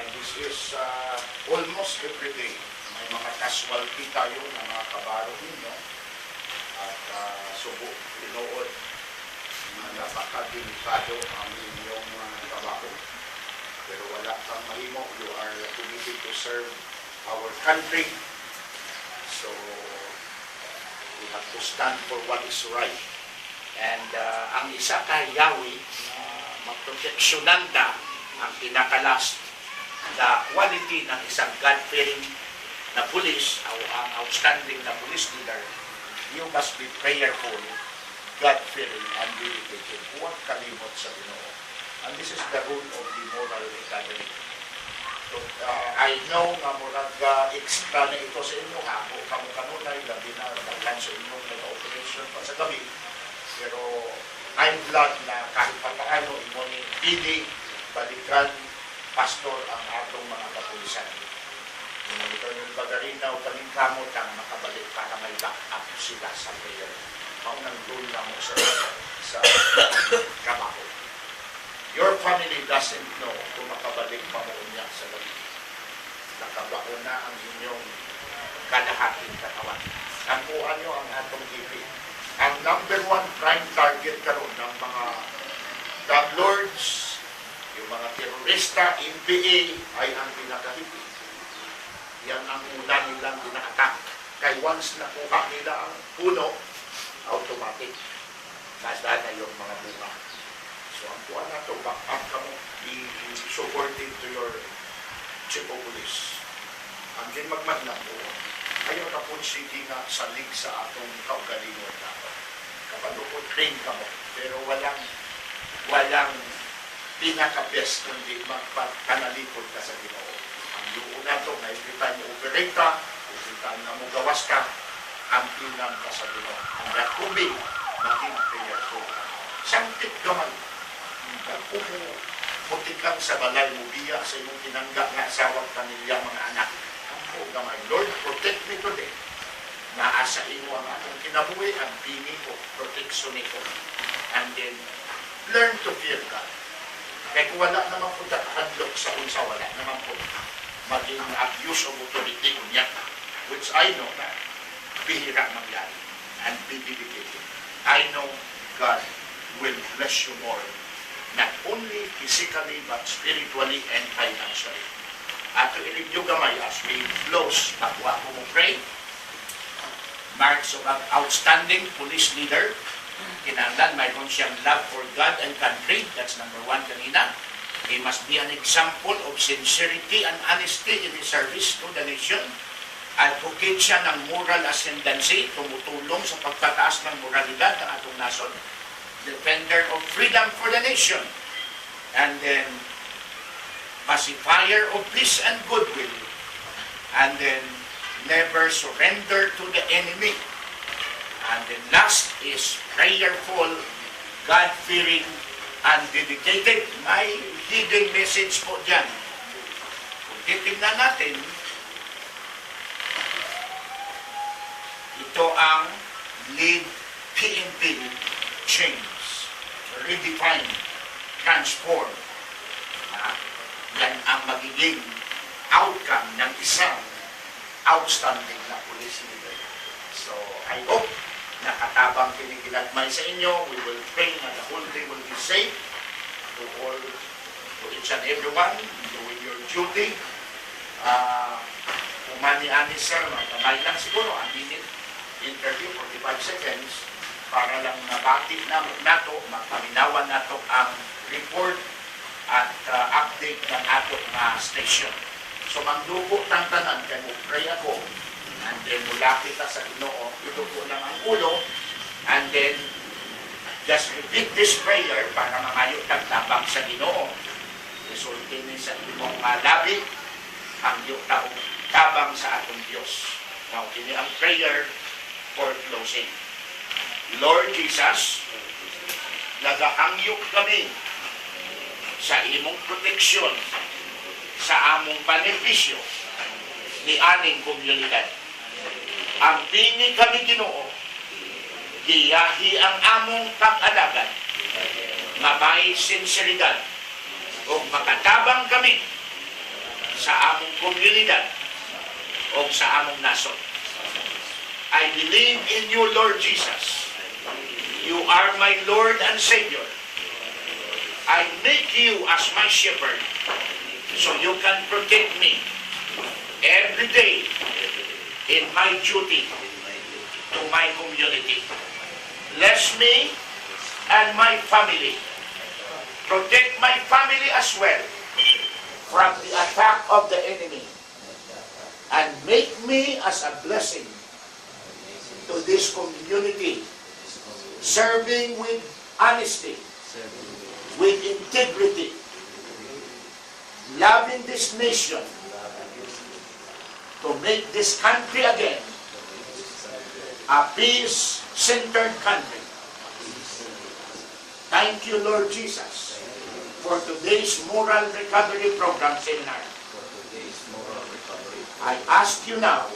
This is almost every day. May mga casualty tayo ng mga kabaro ninyo at subo, tinood na napakadelikado ang inyong trabaho. Pero wala kang mahimo. You are committed to serve our country. So, we have to stand for what is right. And ang isa kay Yahweh na magproteksyonan ka, ang pinakalas, the quality ng isang God-fearing na police, ang outstanding na police leader, you must be prayerful, God-fearing, and dedicated. Huwag kalimot sa Ginoo. And this is the rule of the moral academy. So, I know nga murag extra na ito sa inyo ha, o kamu-kanunay, labi na dahlan sa inyong nag-operation pa sa gabi. Pero I'm glad na kahit paano imo ni Pili, balikan, pastor ang atong mga kapulisan. Kung ito yung bagarina o kamingkamot ang makabalik para may back-up sila sa prayer. Maunang doon na mo sa trabaho. Your family doesn't know kung makabalik pa mo niya sa gabi. Nakabaon na ang inyong kalahating katawan. Nakuha nyo ang atong TV. Ang number one prime target karon ng mga drug lords, yung mga terorista, NPA, ay ang pinakahipi. Yan ang una nilang ina-attack. Kaya once nakuha nila ang puno, automatic, nasa na yung mga bunga. So ang kuha na ito, back-up ka mo, be-supporting to your chief of police. Ang din magmaglang po, ayaw na po sige nga salig sa atong kaugalingon na ito. Kapag train ka mo, pero walang pinaka-best kundi magpanalikod ka sa Ginoo. Ang doon na ito, na every time operate ka, every time na mo gawas ka, ang pinang ka sa Ginoo. Ang nakubing, maging prayerful ka. Sangkit gamay. Kung puti kang sa balay mo, biya sa iyong tinanggap na asawang pamilya, mga anak. Ang po gamay, Lord, protect me today. Naasa ino ang atong kinabuhi, ang pini ko, protection ko. And then, learn to fear God. Kaya kung wala naman po handok sa unsa, wala naman po maging abuse of authority kunya, which I know na bihira mangyari and be dedicated. I know God will bless you more, not only physically but spiritually and financially. At i-review gamay as we close, bago ako mo pray, marks of an outstanding police leader. Kinahanglan, mayroon siyang love for God and country. That's number one kanina. He must be an example of sincerity and honesty in his service to the nation. Advocate siya ng moral ascendancy, tumutulong sa pagtataas ng moralidad ng atong nason. Defender of freedom for the nation. And then, pacifier of peace and goodwill. And then, never surrender to the enemy. And then last is prayerful, God-fearing, and dedicated. May hidden message po dyan. Kung titignan natin, ito ang lead PNP change, redefine, transform. Yan ang magiging outcome ng isang outstanding na police leader. So, I hope nakatabang kinikinagmay sa inyo. We will pray na the whole day will be safe to all, to each and everyone, doing your duty. Umani-ani sir, magkamay lang siguro, ang minute interview, 45 seconds, para lang nabati nato, magpaminawan nato ang report at update ng ato na station. So, magdugo ng tanan, kaya mo pray ako, and then mulapit ka sa Ginoo, idugo lang ang ulo, and then just repeat this prayer para mamayo kang tabang sa Ginoo. Resulti ni sa imong labi, ang iyong tabang sa atong Diyos. Now, kini ang prayer for closing. Lord Jesus, nagahangyok kami sa imong proteksyon sa among benepisyo ni aning komunidad. Ang pini kami Ginoo, giyahi ang among pag-alagad, nga may sinseridad, o makatabang kami sa among komunidad o sa among nason. I believe in you, Lord Jesus. You are my Lord and Savior. I make you as my shepherd so you can protect me every day in my duty to my community. Bless me and my family. Protect my family as well from the attack of the enemy. And make me as a blessing to this community, serving with honesty, with integrity, loving this nation, to make this country again a peace-centered country. Thank you, Lord Jesus, for today's Moral Recovery Program seminar. I ask you now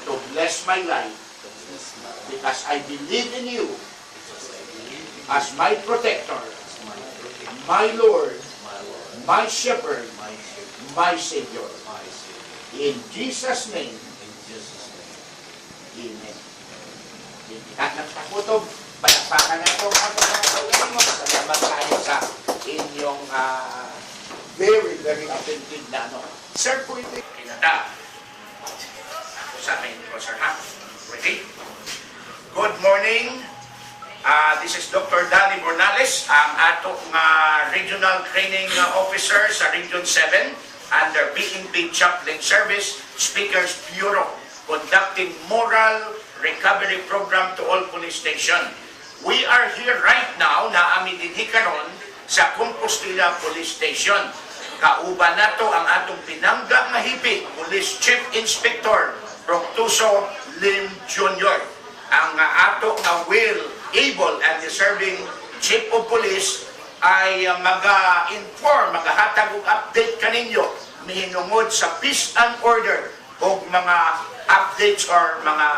to bless my life because I believe in you as my protector, my Lord, my shepherd, my Savior. In Jesus' name, Amen. At nagtakutob, palakpakan na ito ang mga pagkain mo. Salamat tayo sa inyong very, very attentive na ano. Sir, po ito. Kinata. Ako sa akin ko, sir, ha? Ready? Good morning. This is Dr. Danny Mornales, ang atong Regional Training Officer sa Region 7 under PNP Chaplain Service Speakers Bureau, conducting Moral Recovery Program to all police station. We are here right now na amin dinhi karon sa Compostela Police Station. Kauban nato ang atong pinangga nga hipit, Police Chief Inspector Proctuso Lim Jr. Ang ato nga able and deserving Chief of Police ay mag-inform, maghatag og update kaninyo mihinungod sa peace and order o mga updates or mga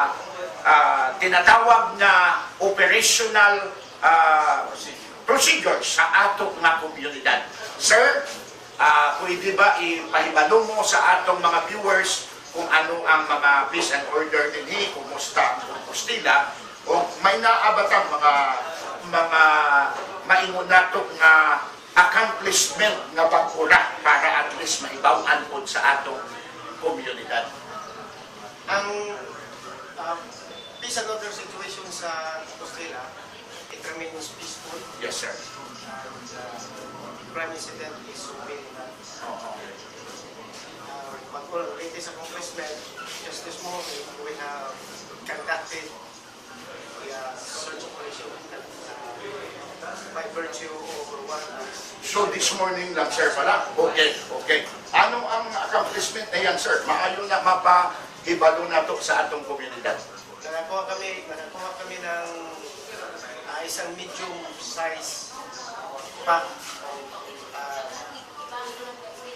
tinatawag na operational procedures sa ato nga komunidad. Sir, pwede ba ipahibalo mo sa atong mga viewers kung ano ang mga peace and order dinhi, kumusta ang Compostela, o may naabatang mga maingon nato nga accomplishment nga pagkura para at least maibaw-an po sa atong komunidad. Ang peace and order situation sa Compostela, it remains peaceful. Yes, sir. And crime incident is minimal. Already sa congressman, just this morning, we have conducted the search operation by virtue of warrants. So this morning lang, sir, pala? Okay, okay. Ano ang accomplishment na yan, sir? Maayo na mapahibalo na to sa atong komunidad. Nakakuha kami ng isang medium size pack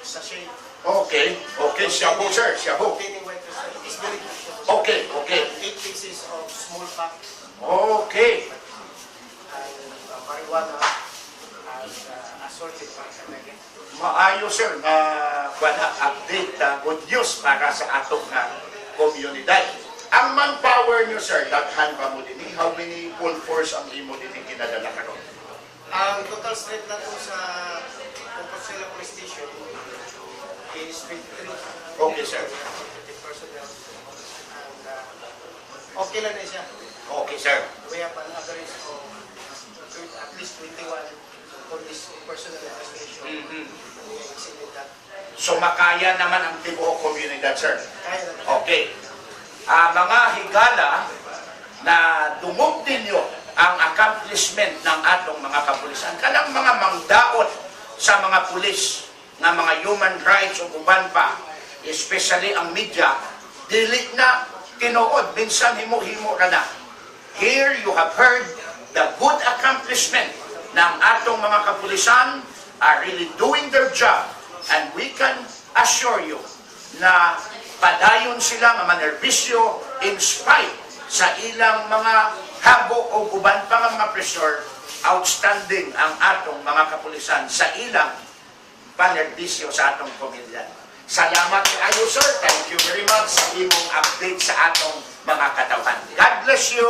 sachet. Okay, okay. Siya po, sir. Siya po. Containing white crystal. It's very good. Okay, okay. 8 pieces of small pack. Okay. And marijuana and assorted pack again. Maayo, sir, na update, good news para sa atong komunidad. Ang manpower nyo, sir, daghan pa mo din. How many full force ang imo din kinadala karon? Ang total strength na ito sa Compostela Police Station is 23. Okay, sir. 20 personnel. And okay lang na siya. Okay, sir. We have an average of at least 21 police personnel in the station. We exceeded that. So makaya naman ang tibuok komunidad, sir. Kaya na. Okay. Mga higala na dungog ninyo ang accomplishment ng atong mga kapulisan. Kanang mga mangdaot sa mga pulis nga mga human rights o uban pa, especially ang media, dili na tinuod, minsan himo-himo na. Here you have heard the good accomplishment ng atong mga kapulisan are really doing their job, and we can assure you na padayon sila nga manerbisyo in spite sa ilang mga habo o uban pa nga mga pressure. Outstanding ang atong mga kapulisan sa ilang panerbisyo sa atong komunidad. Salamat kayo, sir. Thank you very much sa imong update sa atong mga katawhan. God bless you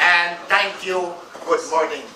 and thank you. Good morning.